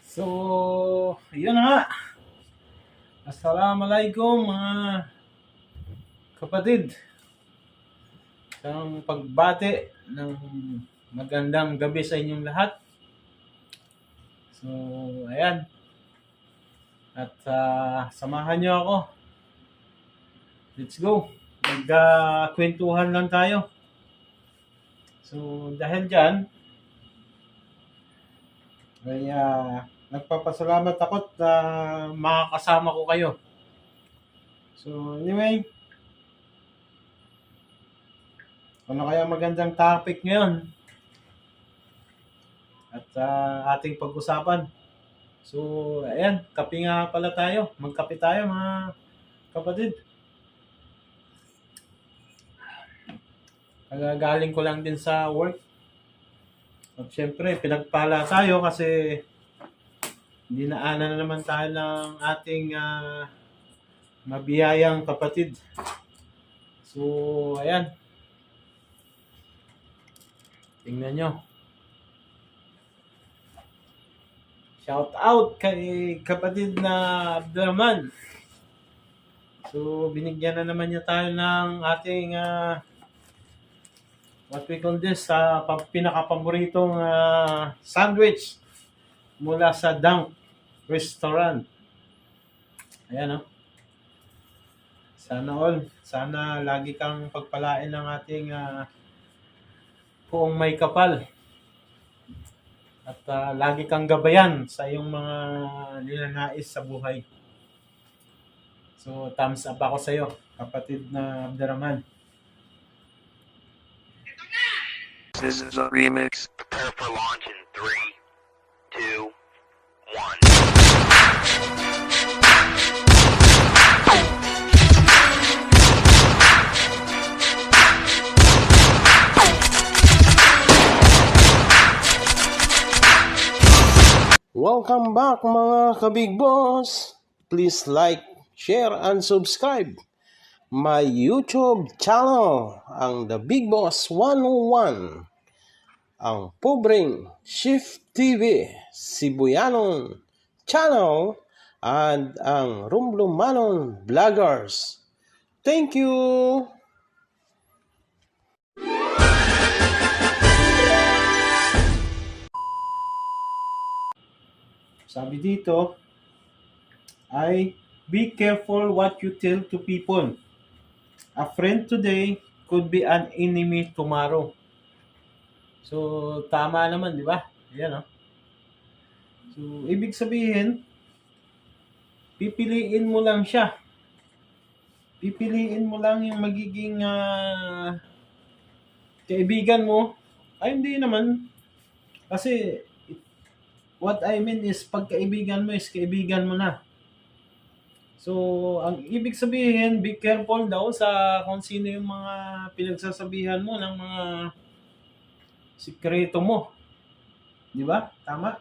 So, yun na nga. Assalamualaikum mga kapatid. Isang pagbati ng magandang gabi sa inyong lahat. So, ayan. At samahan nyo ako. Let's go. Magkwentuhan lang tayo. So, dahil dyan, ay nagpapasalamat ako at makakasama ko kayo. So, anyway, ano kaya magandang topic ngayon at ating pag-usapan? So, ayan, kape nga pala tayo. Magkape tayo mga kapatid. Galing ko lang din sa work. At syempre, pinagpala tayo kasi dinaanan na naman tayo ng ating mabiyayang kapatid. So, ayan. Tingnan nyo. Shout out kay kapatid na Abdurrahman. So, binigyan na naman niya tayo ng ating what we call this, pinakapaboritong sandwich mula sa Dunk Restaurant. Ayan, no? Sana all. Sana lagi kang pagpalain ng ating puong may kapal. At lagi kang gabayan sa iyong mga ninanais sa buhay. So, thumbs up ako sa iyo, kapatid na Abdurrahman. This is a remix. Prepare for launch in 3, 2, 1. Welcome back mga kabig boss. Please like, share, and subscribe my YouTube channel, ang The Big Boss 101, ang pobreng Shift TV Sibuyanon channel, and ang Rumblumanon Vloggers. Thank you! Sabi dito ay be careful what you tell to people. A friend today could be an enemy tomorrow. So, tama naman, di ba? Yan, no? So, ibig sabihin, pipiliin mo lang siya. Pipiliin mo lang yung magiging kaibigan mo. Ay, hindi naman. Kasi, what I mean is, pag kaibigan mo is kaibigan mo na. So, ang ibig sabihin, be careful daw sa kung sino yung mga pinagsasabihan mo ng mga sikreto mo. Di ba? Tama?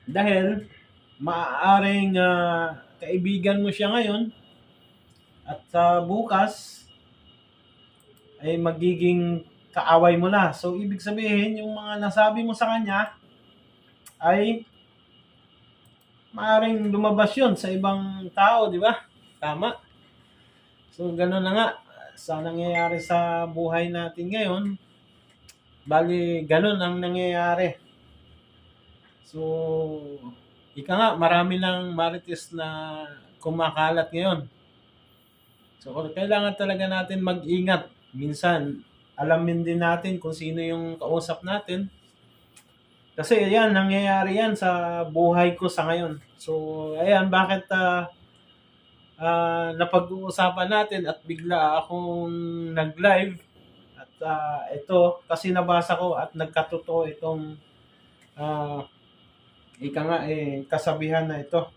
Dahil, maaaring kaibigan mo siya ngayon at sa bukas ay magiging kaaway mo na. So, ibig sabihin, yung mga nasabi mo sa kanya ay maaaring lumabas yun sa ibang tao, di ba? Tama. So, gano'n na nga. Sa nangyayari sa buhay natin ngayon, bali, gano'n ang nangyayari. So, ika nga, marami ng marites na kumakalat ngayon. So, kailangan talaga natin mag-ingat. Minsan, alamin din natin kung sino yung kausap natin. Kasi ayan, nangyayari yan sa buhay ko sa ngayon. So, ayan, bakit napag-uusapan natin at bigla akong nag-live. At ito, kasi nabasa ko at nagkatotoo itong kasabihan na ito.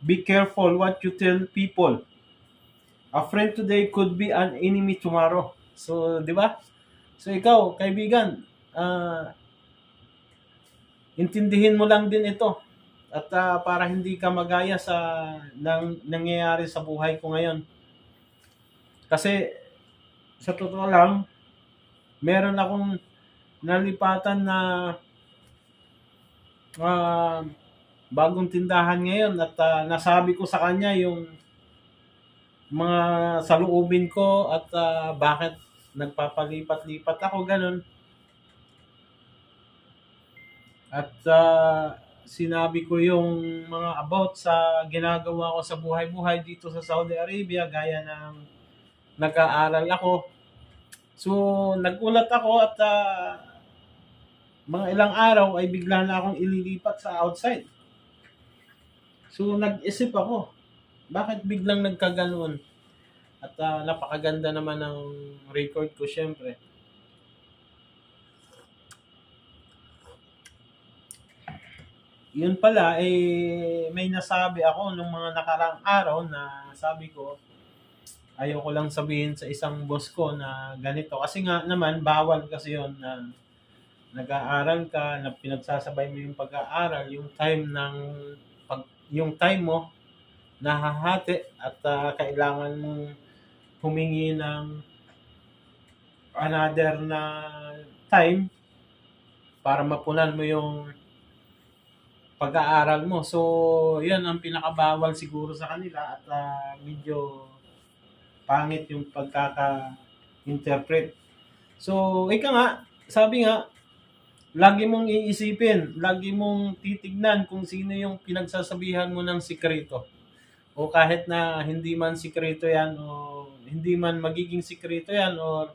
Be careful what you tell people. A friend today could be an enemy tomorrow. So, di ba? So, ikaw, kaibigan, intindihin mo lang din ito at para hindi ka magaya sa nangyayari sa buhay ko ngayon. Kasi sa totoo lang, meron akong nalipatan na bagong tindahan ngayon at nasabi ko sa kanya yung mga saloobin ko at bakit nagpapalipat-lipat ako ganun. At sinabi ko yung mga about sa ginagawa ko sa buhay-buhay dito sa Saudi Arabia gaya ng nag-aaral ako. So nagulat ako at mga ilang araw ay bigla na akong ililipat sa outside. So nag-isip ako, bakit biglang nagkaganoon? At napakaganda naman ng record ko syempre. Yun pala, may nasabi ako nung mga nakaraang araw na sabi ko, ayoko lang sabihin sa isang boss ko na ganito. Kasi nga naman, bawal kasi yun na nag-aaral ka, na pinagsasabay mo yung pag-aaral, yung time mo, nahahati at kailangan mong humingi ng another na time para mapunan mo yung pag-aaral mo. So, yan ang pinakabawal siguro sa kanila at medyo pangit yung pagkaka-interpret. So, sabi nga, lagi mong iisipin, lagi mong titignan kung sino yung pinagsasabihan mo ng sikreto. O kahit na hindi man sikreto yan o hindi man magiging sikreto yan o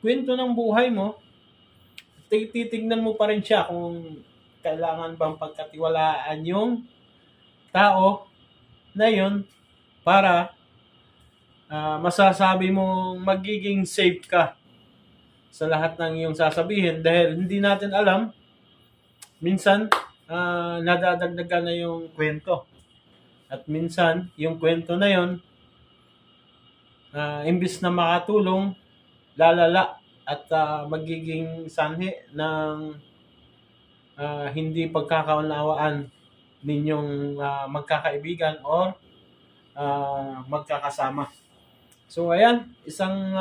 kwento ng buhay mo, titignan mo pa rin siya kung kailangan bang pagkatiwalaan yung tao na yun para masasabi mong magiging safe ka sa lahat ng iyong sasabihin dahil hindi natin alam, minsan nadadagdagan na yung kwento. At minsan, yung kwento na yun, imbis na makatulong, lalala at magiging sanhi ng hindi pagkakaunawaan ninyong magkakaibigan o magkakasama. So ayan, isang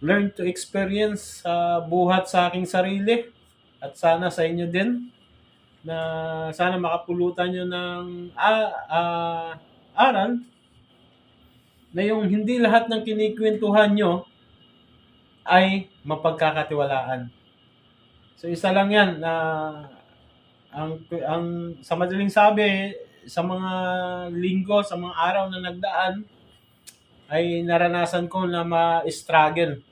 learn to experience buhat sa aking sarili at sana sa inyo din na sana makapulutan nyo ng aral na yung hindi lahat ng kinikwentuhan nyo ay mapagkakatiwalaan. So isa lang yan na ang sa madaling sabi sa mga linggo, sa mga araw na nagdaan ay naranasan ko na ma-struggle.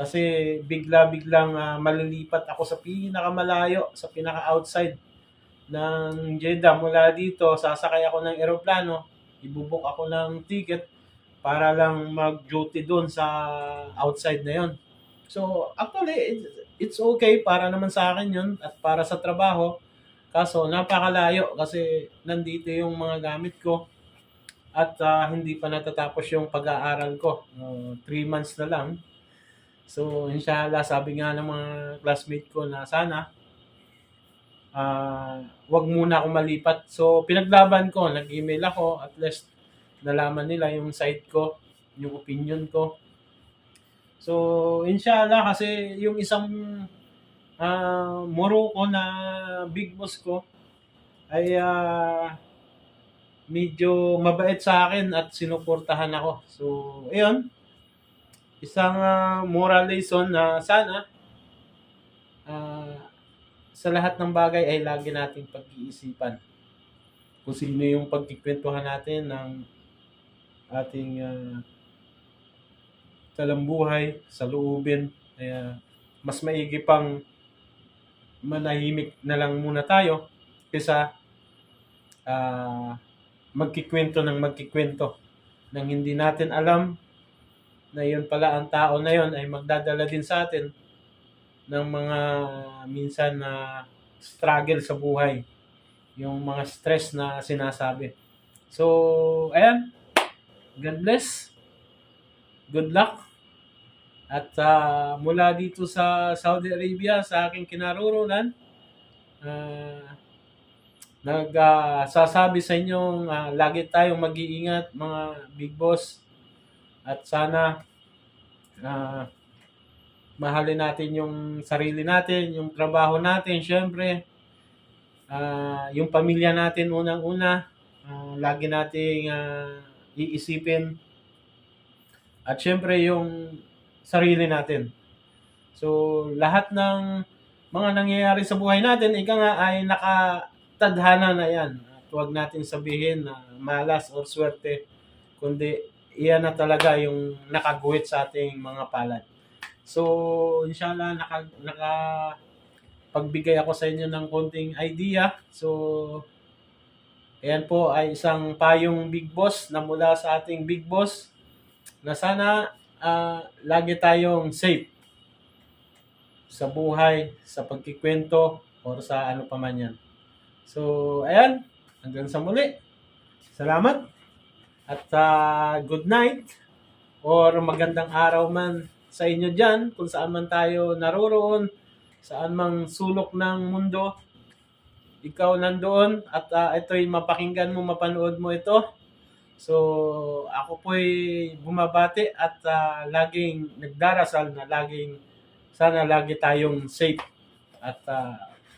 Kasi bigla-biglang malilipat ako sa pinakamalayo, sa pinaka-outside ng Jeddah. Mula dito, sasakay ako ng eroplano, ibubuk ako ng ticket para lang mag-duty doon sa outside na yon. So, actually, it's okay para naman sa akin yun at para sa trabaho. Kaso, napakalayo kasi nandito yung mga gamit ko at hindi pa natatapos yung pag-aaral ko. 3 months na lang. So, inshallah, sabi nga ng mga classmate ko na sana wag muna ako malipat. So, pinaglaban ko, nag-email ako, at least nalaman nila yung side ko, yung opinion ko. So, inshallah, kasi yung isang moro ko na big boss ko ay medyo mabait sa akin at sinuportahan ako. So, ayun. Isang moral lesson na sana sa lahat ng bagay ay lagi nating pag-iisipan kung sino yung pagkikwentuhan natin ng ating talambuhay, saloobin. Kaya mas maigi pang manahimik na lang muna tayo kaysa magkikwento nang hindi natin alam na yun pala ang tao na yun ay magdadala din sa atin ng mga minsan na struggle sa buhay. Yung mga stress na sinasabi. So, ayan. God bless. Good luck. At mula dito sa Saudi Arabia, sa aking kinaroroonan, nagsasabi sa inyong lagi tayong mag-iingat mga big boss. At sana mahalin natin yung sarili natin, yung trabaho natin, syempre. Yung pamilya natin unang-una, lagi nating iisipin. At syempre yung sarili natin. So, lahat ng mga nangyayari sa buhay natin, ika nga ay nakatadhana na yan. At huwag natin sabihin na malas or swerte, kundi iyan na talaga yung nakaguhit sa ating mga palad. So, inshallah, pagbigay ako sa inyo ng konting idea. So, ayan po ay isang payong Big Boss na mula sa ating Big Boss na sana lagi tayong safe sa buhay, sa pagkikwento, or sa ano pa man yan. So, ayan. Hanggang sa muli. Salamat. At good night or magandang araw man sa inyo dyan, kung saan man tayo naroroon, saan mang sulok ng mundo, ikaw nandoon at ito'y mapakinggan mo, mapanood mo ito. So, ako po'y bumabati at laging nagdarasal na sana lagi tayong safe at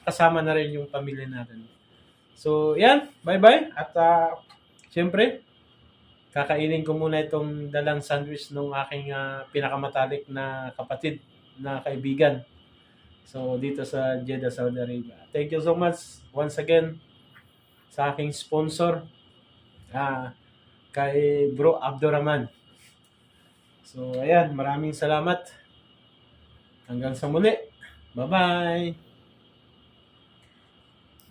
kasama na rin yung pamilya natin. So, yan. Bye-bye. At syempre, kakainin ko muna itong dalang sandwich ng aking pinakamatalik na kapatid na kaibigan. So, dito sa Jeddah, Saudi Arabia. Thank you so much once again sa aking sponsor, kay Bro Abdurrahman. So, ayan. Maraming salamat. Hanggang sa muli. Bye-bye.